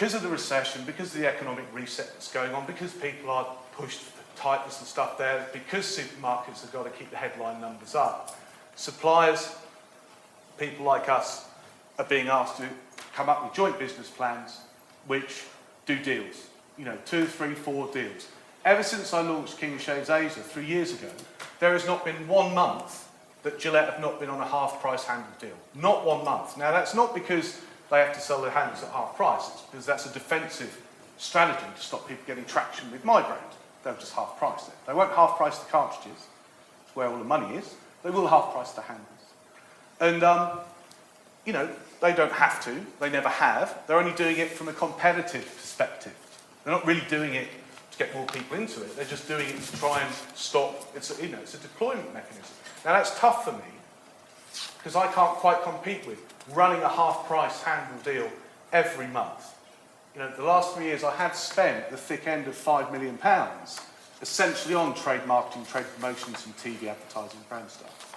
because of the recession, because of the economic reset that's going on, because people are pushed for tightness and stuff there, because supermarkets have got to keep the headline numbers up, suppliers, people like us, are being asked to come up with joint business plans which do deals. 2, 3, 4 deals. Ever since I launched King of Shaves Asia 3 years ago, there has not been 1 month that Gillette have not been on a half-price handle deal. Not 1 month. Now, that's not because they have to sell their handles at half price. It's because that's a defensive strategy to stop people getting traction with my brand. They'll just half-price it. They won't half-price the cartridges. That's where all the money is. They will half-price the handles. And, they don't have to. They never have. They're only doing it from a competitive perspective. They're not really doing it to get more people into it. They're just doing it to try and stop. It's a deployment mechanism. Now, that's tough for me because I can't quite compete with running a half-price handle deal every month. The last 3 years I had spent the thick end of £5 million essentially on trade marketing, trade promotions and TV advertising, brand stuff.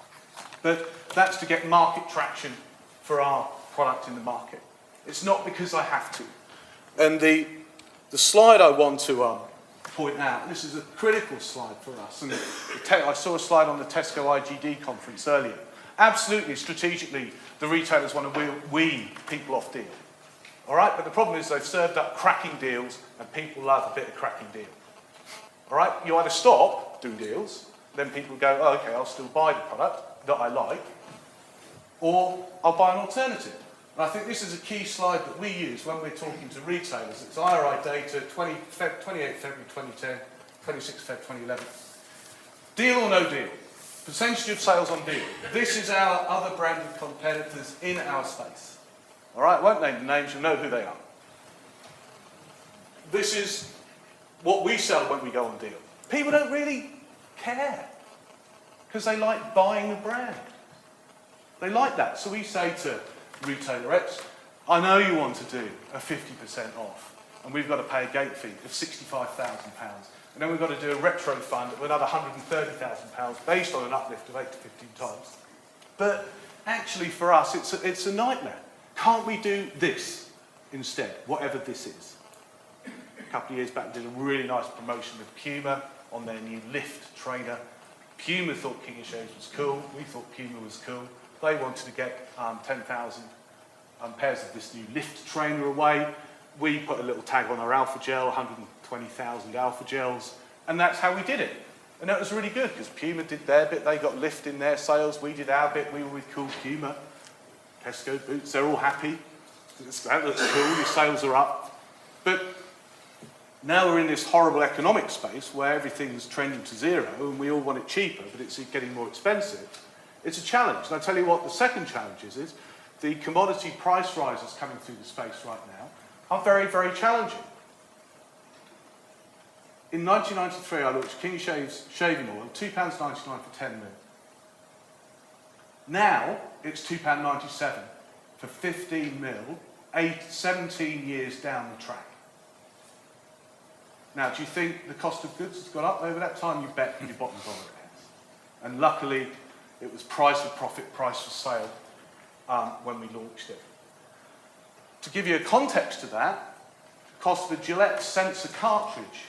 But that's to get market traction for our product in the market. It's not because I have to. And the slide I want to point out, this is a critical slide for us. And I saw a slide on the Tesco IGD conference earlier. Absolutely, strategically, the retailers want to wean people off deal. All right, but the problem is they've served up cracking deals, and people love a bit of cracking deal. All right, you either stop doing deals, then people go, oh, okay, I'll still buy the product that I like, or I'll buy an alternative. And I think this is a key slide that we use when we're talking to retailers. It's IRI data, 28 February 2010, 26 February 2011. Deal or no deal? Percentage of sales on deal. This is our other branded competitors in our space. All right, I won't name the names, you'll know who they are. This is what we sell when we go on deal. People don't really care because they like buying the brand. They like that. So we say to retailer X, I know you want to do a 50% off, and we've got to pay a gate fee of £65,000. And then we've got to do a retro fund of another £130,000 based on an uplift of 8 to 15 times. But actually for us, it's a nightmare. Can't we do this instead, whatever this is? A couple of years back, we did a really nice promotion with Puma on their new Lift trainer. Puma thought King of Shaves was cool. We thought Puma was cool. They wanted to get 10,000 pairs of this new Lift trainer away. We put a little tag on our Alpha Gel, 120,000 Alpha Gels, and that's how we did it. And that was really good because Puma did their bit, they got Lift in their sales, we did our bit, we were with Cool Puma, Tesco, Boots, they're all happy. That looks cool, your sales are up. But now we're in this horrible economic space where everything's trending to zero and we all want it cheaper, but it's getting more expensive. It's a challenge. And I'll tell you what the second challenge is the commodity price rises coming through the space right now are very, very challenging. In 1993, I launched King of Shaves shaving oil, £2.99 for 10 ml. Now, it's £2.97 for 15 ml, 17 years down the track. Now, do you think the cost of goods has gone up over that time? You bet your bottom dollar it has. And luckily, it was price for profit, price for sale when we launched it. To give you a context to that, the cost of a Gillette sensor cartridge,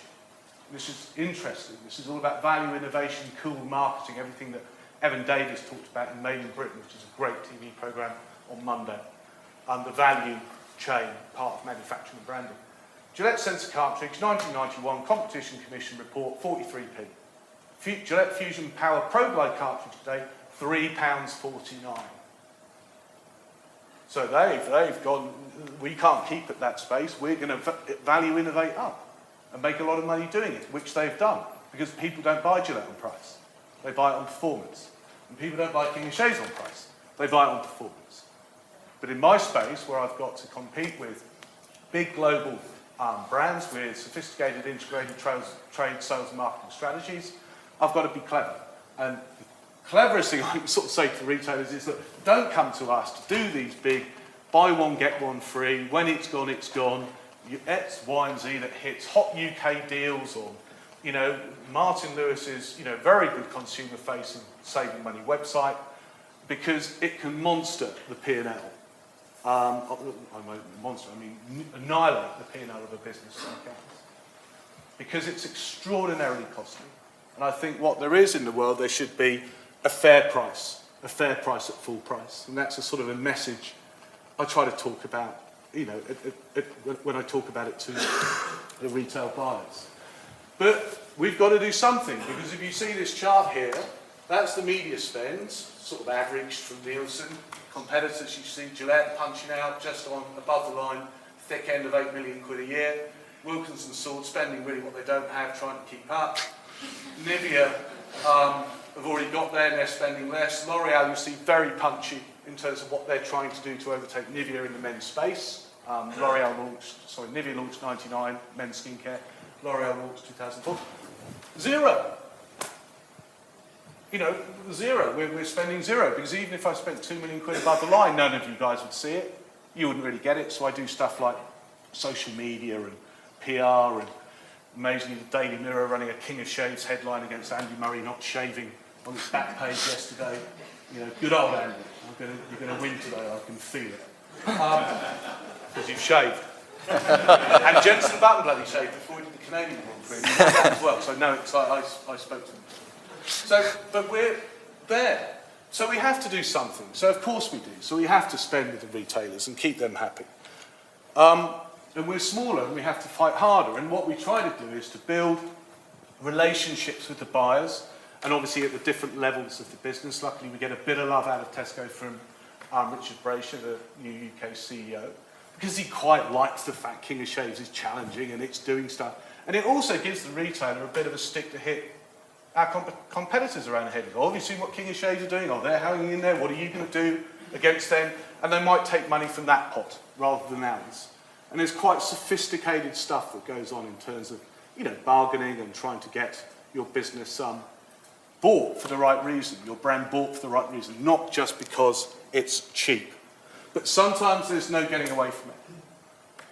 this is interesting, this is all about value, innovation, cool marketing, everything that Evan Davis talked about in Made in Britain, which is a great TV programme on Monday, the value chain part of manufacturing and branding. Gillette sensor cartridge, 1991, Competition Commission report, 43p. Gillette Fusion Power Pro Glide cartridge today, £3.49. So they've gone, we can't keep at that space, we're going to value innovate up and make a lot of money doing it, which they've done, because people don't buy Gillette on price, they buy it on performance. And people don't buy King of Shaves on price, they buy it on performance. But in my space, where I've got to compete with big global brands with sophisticated integrated trade sales and marketing strategies, I've got to be clever. And the cleverest thing I can sort of say to retailers is that don't come to us to do these big buy one, get one free, when it's gone, it's gone, X, Y, and Z that hits hot UK deals or, Martin Lewis's, very good consumer-facing saving money website, because it can monster the P&L. monster, I mean annihilate the P&L of a business like ours. Because it's extraordinarily costly. And I think what there is in the world, there should be a fair price at full price. And that's a sort of a message I try to talk about, you know, when I talk about it to the retail buyers. But we've got to do something, because if you see this chart here, that's the media spends, sort of averaged from Nielsen. Competitors, you see Gillette punching out just on above the line, thick end of £8 million a year. Wilkinson Sword spending really what they don't have, trying to keep up. Nivea have already got there and they're spending less. L'Oreal, you see, very punchy in terms of what they're trying to do to overtake Nivea in the men's space. Nivea launched 99, men's skincare. L'Oreal launched 2004. Zero. You know, zero. We're spending zero, because even if I spent £2 million above the line, none of you guys would see it. You wouldn't really get it. So I do stuff like social media and PR, and amazingly the Daily Mirror running a King of Shaves headline against Andy Murray not shaving on its back page yesterday. You know, good old Andy. You're going to win today, I can feel it. Because you've shaved. And Jensen Button bloody shaved before he did the Canadian Grand Prix as well, so no, I spoke to him. So, but we're there. So we have to do something. So of course we do. So we have to spend with the retailers and keep them happy. And we're smaller and we have to fight harder. And what we try to do is to build relationships with the buyers, and obviously at the different levels of the business. Luckily we get a bit of love out of Tesco from Richard Brasher, the new UK CEO, because he quite likes the fact King of Shaves is challenging and it's doing stuff. And it also gives the retailer a bit of a stick to hit our competitors around the head. Oh, have you seen what King of Shaves are doing? Oh, they're hanging in there. What are you going to do against them? And they might take money from that pot rather than ours. And there's quite sophisticated stuff that goes on in terms of, you know, bargaining and trying to get your business bought for the right reason, your brand bought for the right reason, not just because it's cheap. But sometimes there's no getting away from it.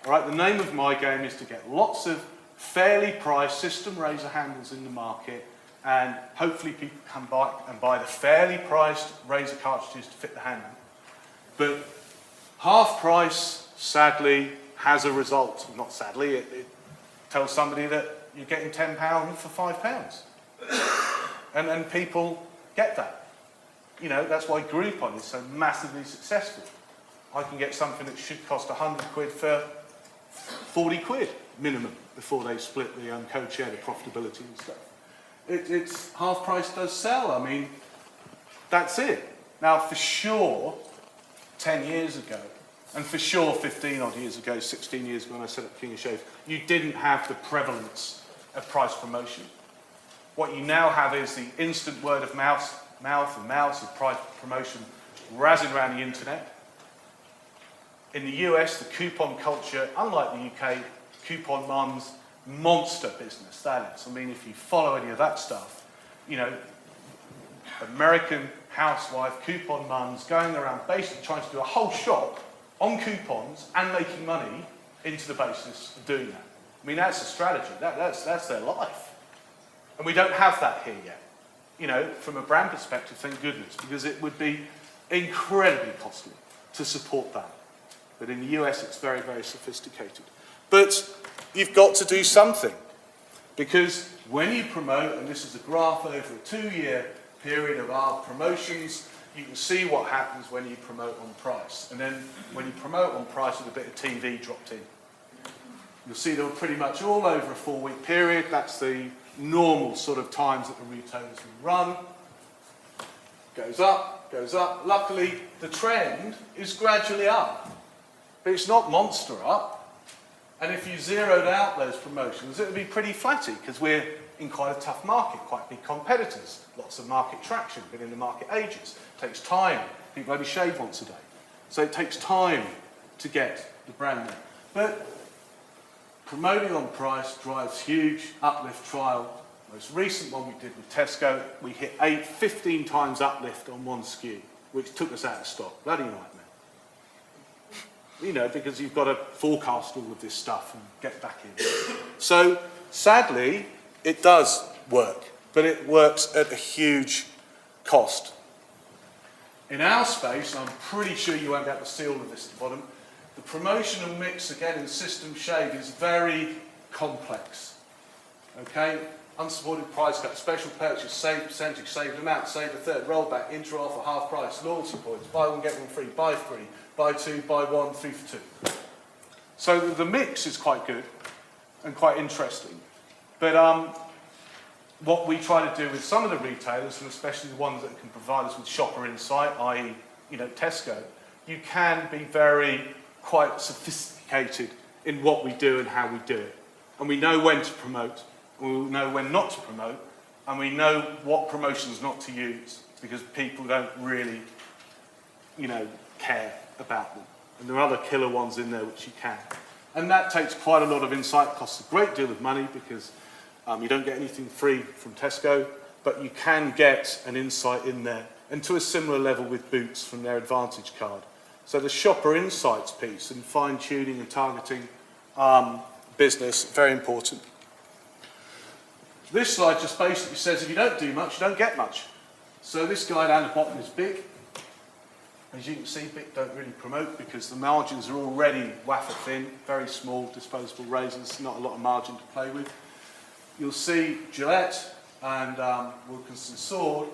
All right, the name of my game is to get lots of fairly priced system razor handles in the market, and hopefully people come by and buy the fairly priced razor cartridges to fit the handle. But half price, sadly, has a result. Not sadly, it tells somebody that you're getting £10 for £5. And people get that. You know, that's why Groupon is so massively successful. I can get something that should cost £100 for 40 quid minimum before they split the code share, the profitability and stuff. It's half price does sell. I mean, that's it. Now, for sure, 10 years ago, and for sure 15 odd years ago, 16 years ago when I set up King of Shaves, you didn't have the prevalence of price promotion. What you now have is the instant word of mouth of price promotion razzing around the internet. In the US, the coupon culture, unlike the UK, coupon mum's monster business, that is. I mean, if you follow any of that stuff, you know, American housewife, coupon mums going around basically trying to do a whole shop on coupons and making money into the basis of doing that. I mean, that's a strategy. That's their life. And we don't have that here yet. You know, from a brand perspective, thank goodness, because it would be incredibly costly to support that. But in the US, it's very, very sophisticated. But you've got to do something. Because when you promote, and this is a graph over a 2-year period of our promotions, you can see what happens when you promote on price. And then when you promote on price with a bit of TV dropped in. You'll see they're pretty much all over a 4-week period. That's the normal sort of times that the retailers will run. Goes up, goes up. Luckily, the trend is gradually up. But it's not monster up. And if you zeroed out those promotions, it would be pretty flatty, because we're in quite a tough market, quite big competitors, lots of market traction, been in the market ages. It takes time. People only shave once a day. So it takes time to get the brand name. But promoting on price drives huge uplift trial. Most recent one we did with Tesco, we hit 15 times uplift on one SKU, which took us out of stock. Bloody nightmare. You know, because you've got to forecast all of this stuff and get back in. So, sadly, it does work, but it works at a huge cost. In our space, and I'm pretty sure you won't be able to see all of this at the bottom, the promotional mix, again, in system shade is very complex. Okay? Unsupported price cut, special purchase, save percentage, save amount, save a third, rollback, intra offer, half price, loyalty points, buy one, get one free, buy three, buy two, buy one, 3 for 2. So the mix is quite good and quite interesting. But what we try to do with some of the retailers, and especially the ones that can provide us with shopper insight, i.e., Tesco, you can be quite sophisticated in what we do and how we do it. And we know when to promote, we know when not to promote, and we know what promotions not to use, because people don't really, care about them. And there are other killer ones in there which you can. And that takes quite a lot of insight, costs a great deal of money, because you don't get anything free from Tesco, but you can get an insight in there, and to a similar level with Boots from their Advantage card. So the shopper insights piece and fine-tuning and targeting business, very important. This slide just basically says if you don't do much, you don't get much. So this guy down the bottom is BIC. As you can see, BIC don't really promote because the margins are already wafer thin, very small disposable razors, not a lot of margin to play with. You'll see Gillette and Wilkinson Sword,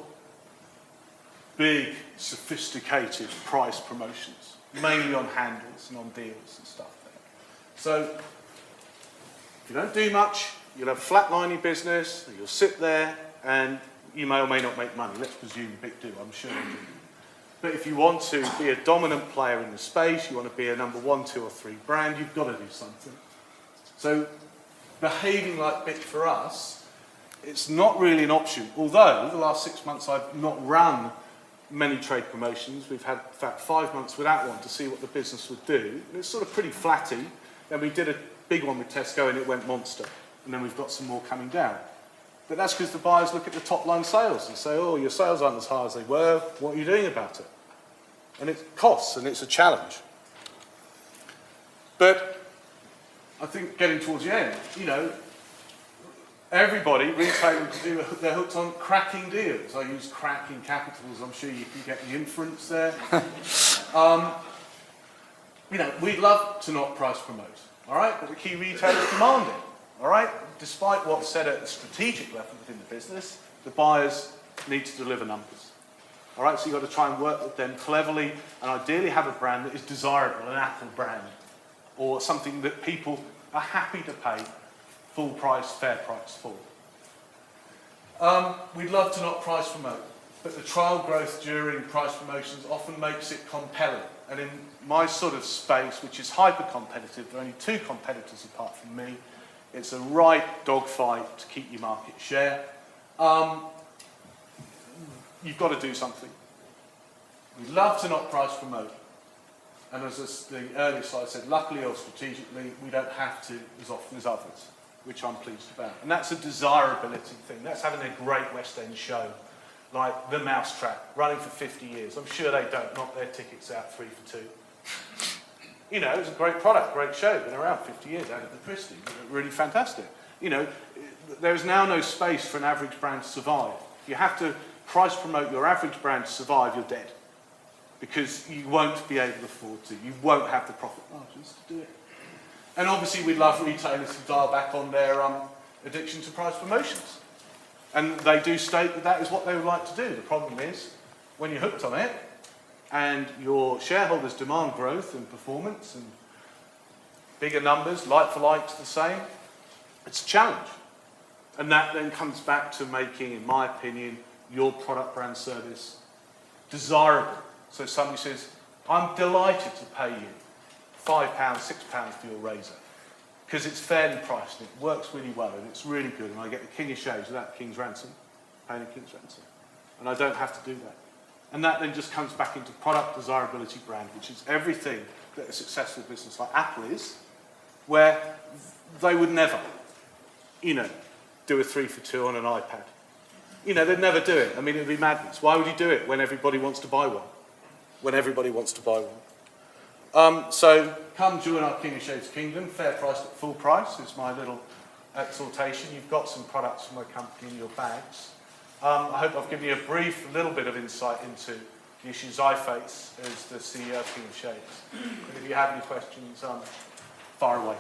big, sophisticated price promotions, mainly on handles and on deals and stuff there. So if you don't do much, you'll have a flatlining business, you'll sit there, and you may or may not make money. Let's presume BIC do, I'm sure they do. But if you want to be a dominant player in the space, you want to be a number 1, 2 or 3 brand, you've got to do something. So behaving like BIC for us, it's not really an option. Although the last 6 months I've not run many trade promotions. We've had, in fact, 5 months without one to see what the business would do. And it's sort of pretty flatty. Then we did a big one with Tesco and it went monster. And then we've got some more coming down. But that's because the buyers look at the top line sales and say, oh, your sales aren't as high as they were, what are you doing about it? And it costs and it's a challenge. But I think getting towards the end, everybody, retailers, they're hooked on cracking deals. I use crack in capitals, I'm sure you can get the inference there. We'd love to not price promote, all right? But the key retailers demand it. All right? Despite what's said at the strategic level within the business, the buyers need to deliver numbers. All right? So you've got to try and work with them cleverly and ideally have a brand that is desirable, an Apple brand, or something that people are happy to pay full price, fair price for. We'd love to not price promote, but the trial growth during price promotions often makes it compelling. And in my sort of space, which is hyper-competitive, there are only 2 competitors apart from me. It's a right dogfight to keep your market share. You've got to do something. We'd love to not price promote. And as the earlier slide said, luckily or strategically, we don't have to as often as others, which I'm pleased about. And that's a desirability thing. That's having a great West End show, like The Mousetrap, running for 50 years. I'm sure they don't knock their tickets out 3 for 2. It's a great product, great show, been around 50 years, Agatha Christie, really fantastic. There is now no space for an average brand to survive. If you have to price promote your average brand to survive, you're dead. Because you won't be able to afford to. You won't have the profit margins to do it. And obviously we'd love retailers to dial back on their addiction to price promotions. And they do state that that is what they would like to do. The problem is, when you're hooked on it, and your shareholders demand growth and performance and bigger numbers, like for likes the same, it's a challenge. And that then comes back to making, in my opinion, your product, brand, service desirable. So somebody says, I'm delighted to pay you £5, £6 for your razor, because it's fairly priced and it works really well and it's really good, and I get the king of shaves without the king's ransom, paying the king's ransom. And I don't have to do that. And that then just comes back into product desirability brand, which is everything that a successful business like Apple is, where they would never, do a 3 for 2 on an iPad. They'd never do it. I mean, it'd be madness. Why would you do it when everybody wants to buy one? When everybody wants to buy one. So come join our King of Shades Kingdom, fair priced at full price is my little exhortation. You've got some products from my company in your bags. I hope I've given you a little bit of insight into the issues I face as the CEO of King of Shades. And if you have any questions, fire away.